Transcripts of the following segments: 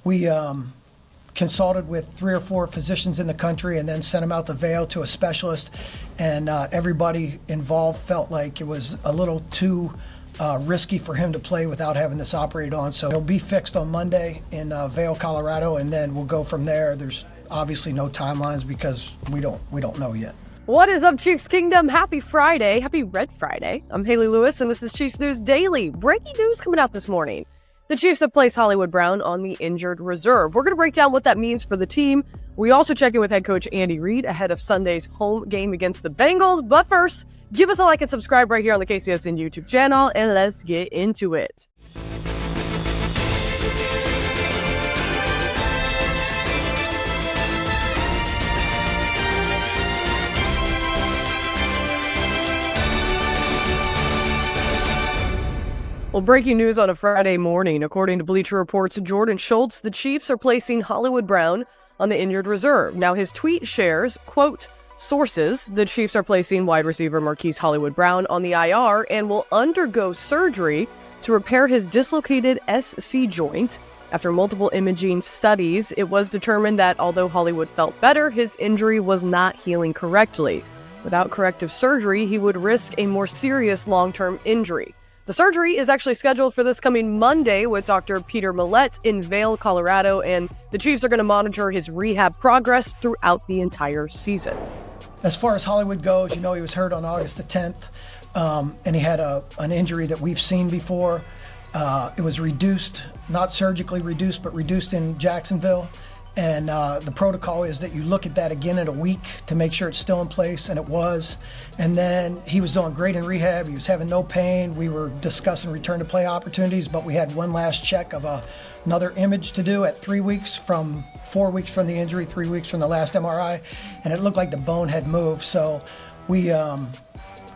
We consulted with 3 or 4 physicians in the country and then sent him out to Vail to a specialist, and everybody involved felt like it was a little too risky for him to play without having this operated on. So he'll be fixed on Monday in Vail, Colorado, and then we'll go from there. There's obviously no timelines because we don't know yet. What is up, Chiefs Kingdom? Happy Friday. Happy Red Friday. I'm Hayley Lewis, and this is Chiefs News Daily. Breaking news coming out this morning. The Chiefs have placed Hollywood Brown on the injured reserve. We're going to break down what that means for the team. We also check in with head coach Andy Reid ahead of Sunday's home game against the Bengals. But first, give us a like and subscribe right here on the KCSN YouTube channel, and let's get into it. Well, breaking news on a Friday morning. According to Bleacher Report's Jordan Schultz, the Chiefs are placing Hollywood Brown on the injured reserve. Now, his tweet shares, quote, sources, the Chiefs are placing wide receiver Marquise Hollywood Brown on the IR and will undergo surgery to repair his dislocated SC joint. After multiple imaging studies, it was determined that although Hollywood felt better, his injury was not healing correctly. Without corrective surgery, he would risk a more serious long-term injury. The surgery is actually scheduled for this coming Monday with Dr. Peter Millett in Vail, Colorado, and the Chiefs are going to monitor his rehab progress throughout the entire season. As far as Hollywood goes, you know he was hurt on August the 10th, and he had an injury that we've seen before. It was reduced, not surgically reduced, but reduced in Jacksonville. And the protocol is that you look at that again in a week to make sure it's still in place, and it was. And then he was doing great in rehab. He was having no pain. We were discussing return to play opportunities, but we had one last check of another image to do at 4 weeks from the injury, 3 weeks from the last MRI, and it looked like the bone had moved. So we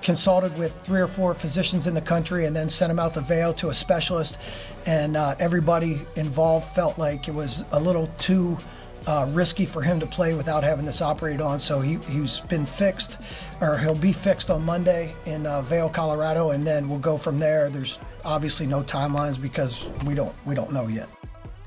consulted with 3 or 4 physicians in the country and then sent him out to Vail to a specialist, and everybody involved felt like it was a little too risky for him to play without having this operated on. So he's been fixed, or he'll be fixed on Monday in Vail, Colorado, and then we'll go from there. There's obviously no timelines because we don't know yet.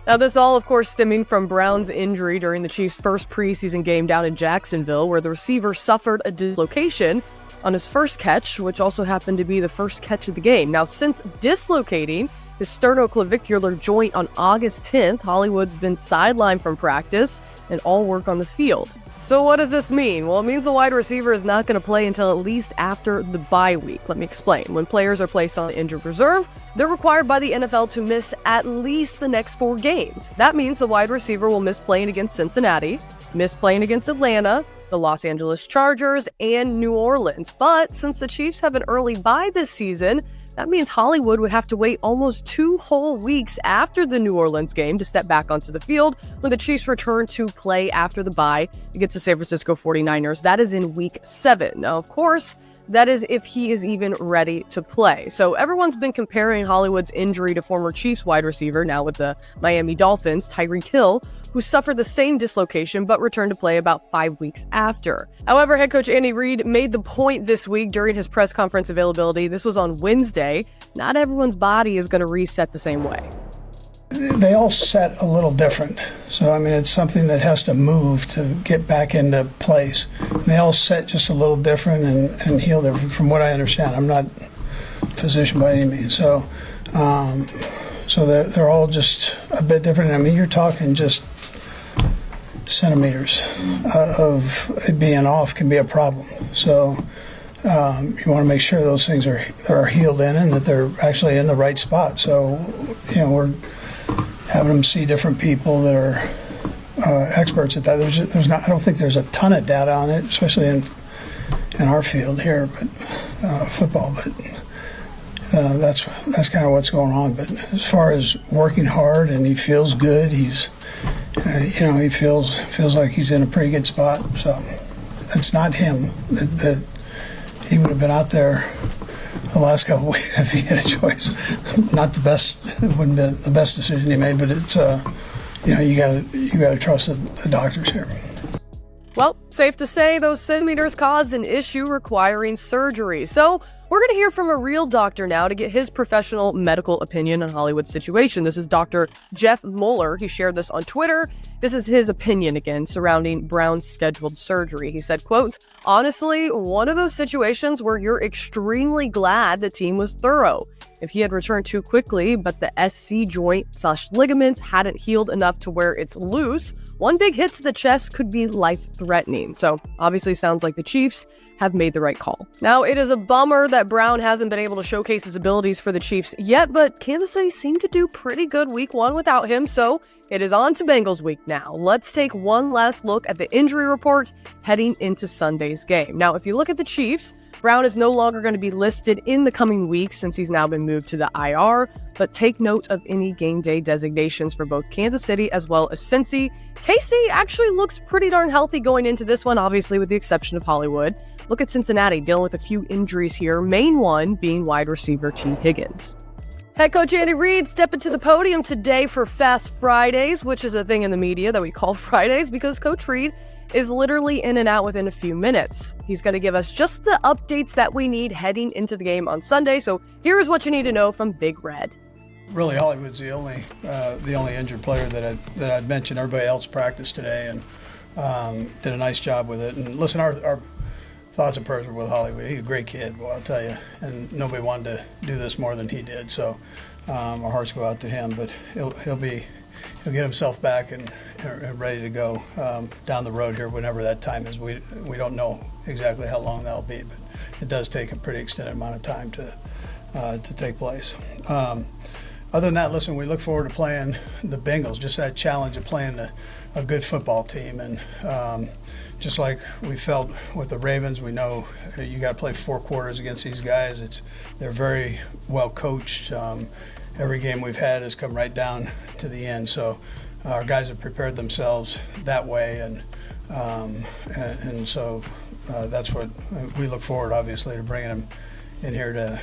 Now, this all, of course, stemming from Brown's injury during the Chiefs' first preseason game down in Jacksonville, where the receiver suffered a dislocation on his first catch, which also happened to be the first catch of the game. Now, since dislocating his sternoclavicular joint on August 10th, Hollywood's been sidelined from practice and all work on the field. So what does this mean? Well, it means the wide receiver is not going to play until at least after the bye week. Let me explain. When players are placed on the injured reserve, they're required by the NFL to miss at least the next 4 games. That means the wide receiver will miss playing against Cincinnati, miss playing against Atlanta, the Los Angeles Chargers, and New Orleans. But since the Chiefs have an early bye this season, that means Hollywood would have to wait almost 2 whole weeks after the New Orleans game to step back onto the field when the Chiefs return to play after the bye against the San Francisco 49ers. That is in week 7. Now, of course, that is if he is even ready to play. So everyone's been comparing Hollywood's injury to former Chiefs wide receiver, now with the Miami Dolphins, Tyreek Hill, who suffered the same dislocation but returned to play about 5 weeks after. However, head coach Andy Reid made the point this week during his press conference availability. This was on Wednesday. Not everyone's body is going to reset the same way. They all set a little different. So, I mean, it's something that has to move to get back into place. They all set just a little different and heal different, from what I understand. I'm not a physician by any means. So they're all just a bit different. I mean, you're talking just centimeters of it being off can be a problem. So you want to make sure those things are healed in and that they're actually in the right spot. So, we're having them see different people that are experts at that. There's not. I don't think there's a ton of data on it, especially in our field here, but football. But that's kind of what's going on. But as far as working hard and he feels good, he's he feels like he's in a pretty good spot. So it's not him that he would have been out there the last couple of weeks if he had a choice. Not the best. It wouldn't be the best decision he made, but it's you got to trust the doctors here. Well, safe to say those centimeters caused an issue requiring surgery. So we're going to hear from a real doctor now to get his professional medical opinion on Hollywood's situation. This is Dr. Jeff Moeller. He shared this on Twitter. This is his opinion again surrounding Brown's scheduled surgery. He said, quote, "Honestly, one of those situations where you're extremely glad the team was thorough. If he had returned too quickly, but the SC joint/ligaments hadn't healed enough to where it's loose, one big hit to the chest could be life-threatening." So obviously sounds like the Chiefs have made the right call. Now, it is a bummer that Brown hasn't been able to showcase his abilities for the Chiefs yet, but Kansas City seemed to do pretty good week 1 without him, so it is on to Bengals week now. Let's take one last look at the injury report heading into Sunday's game. Now, if you look at the Chiefs, Brown is no longer going to be listed in the coming weeks since he's now been moved to the IR, but take note of any game day designations for both Kansas City as well as Cincy. KC actually looks pretty darn healthy going into this one, obviously with the exception of Hollywood. Look at Cincinnati dealing with a few injuries here, main one being wide receiver T. Higgins. Head coach Andy Reid stepping to the podium today for Fast Fridays, which is a thing in the media that we call Fridays because Coach Reid is literally in and out within a few minutes. He's going to give us just the updates that we need heading into the game on Sunday. So here is what you need to know from Big Red. Really, Hollywood's the only injured player that I'd mentioned. Everybody else practiced today and did a nice job with it. And listen, our thoughts and prayers were with Hollywood. He's a great kid, well, I'll tell you. And nobody wanted to do this more than he did. So our hearts go out to him. But he'll get himself back and ready to go down the road here whenever that time is. We don't know exactly how long that'll be, but it does take a pretty extended amount of time to take place. Other than that, listen, we look forward to playing the Bengals. Just that challenge of playing a good football team, and just like we felt with the Ravens, we know you got to play 4 quarters against these guys. They're very well coached. Every game we've had has come right down to the end. So our guys have prepared themselves that way, and so that's what we look forward, obviously, to bringing them in here to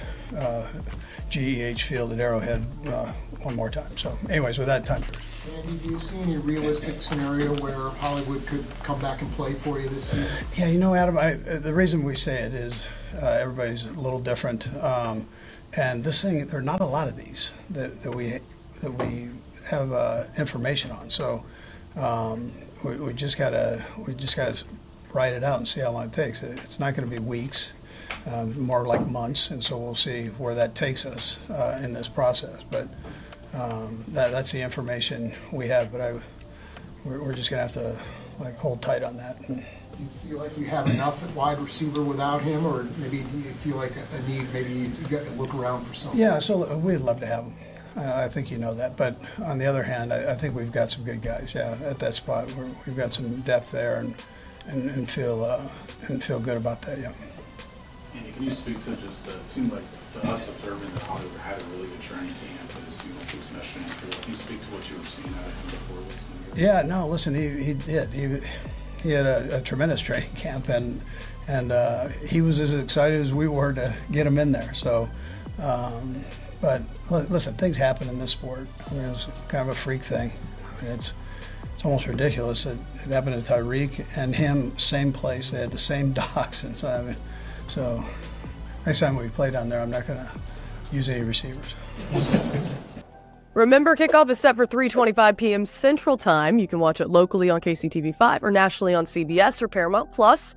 GEH Field at Arrowhead one more time. So anyways, with that, time. Andy, do you see any realistic scenario where Hollywood could come back and play for you this season? Yeah, Adam, the reason we say it is everybody's a little different. And this thing, there are not a lot of these that we have information on. So we just gotta write it out and see how long it takes. It's not going to be weeks, more like months, and so we'll see where that takes us in this process. But that's the information we have. But we're just going to have to hold tight on that. Do you feel like you have enough at wide receiver without him, or maybe do you feel like a need, maybe you got to look around for something? Yeah, so we'd love to have him. I think you know that. But on the other hand, I think we've got some good guys, at that spot. We've got some depth there and feel good about that, yeah. Andy, can you speak to just, it seemed like to us observing that Hollywood had a really good training camp, but it seemed like he was meshing through. Can you speak to what you were seeing out of him before this? Yeah, no, listen, he did. He had a tremendous training camp, and he was as excited as we were to get him in there. So, but listen, things happen in this sport. I mean, it was kind of a freak thing. I mean, it's almost ridiculous. It happened to Tyreek and him, same place. They had the same docs, and so next time we play down there, I'm not going to use any receivers. Remember, kickoff is set for 3:25 p.m. Central Time. You can watch it locally on KCTV5 or nationally on CBS or Paramount+. Plus,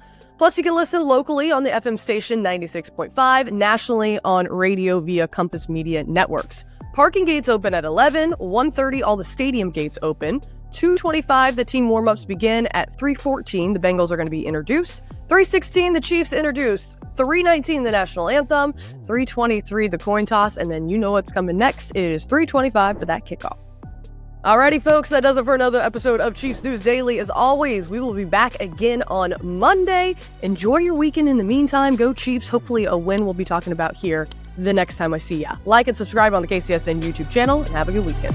you can listen locally on the FM station 96.5, nationally on radio via Compass Media Networks. Parking gates open at 11, 1:30 all the stadium gates open. 2:25 the team warm-ups begin. At 3:14 the Bengals are going to be introduced. 3:16 the Chiefs introduced. 3:19 the national anthem. 3:23 the coin toss, and then you know what's coming next. It is 3:25 for that kickoff. Alrighty, folks, that does it for another episode of Chiefs News Daily. As always, we will be back again on Monday. Enjoy your weekend in the meantime. Go Chiefs. Hopefully a win we'll be talking about here the next time I see ya. Like and subscribe on the KCSN YouTube channel, and have a good weekend.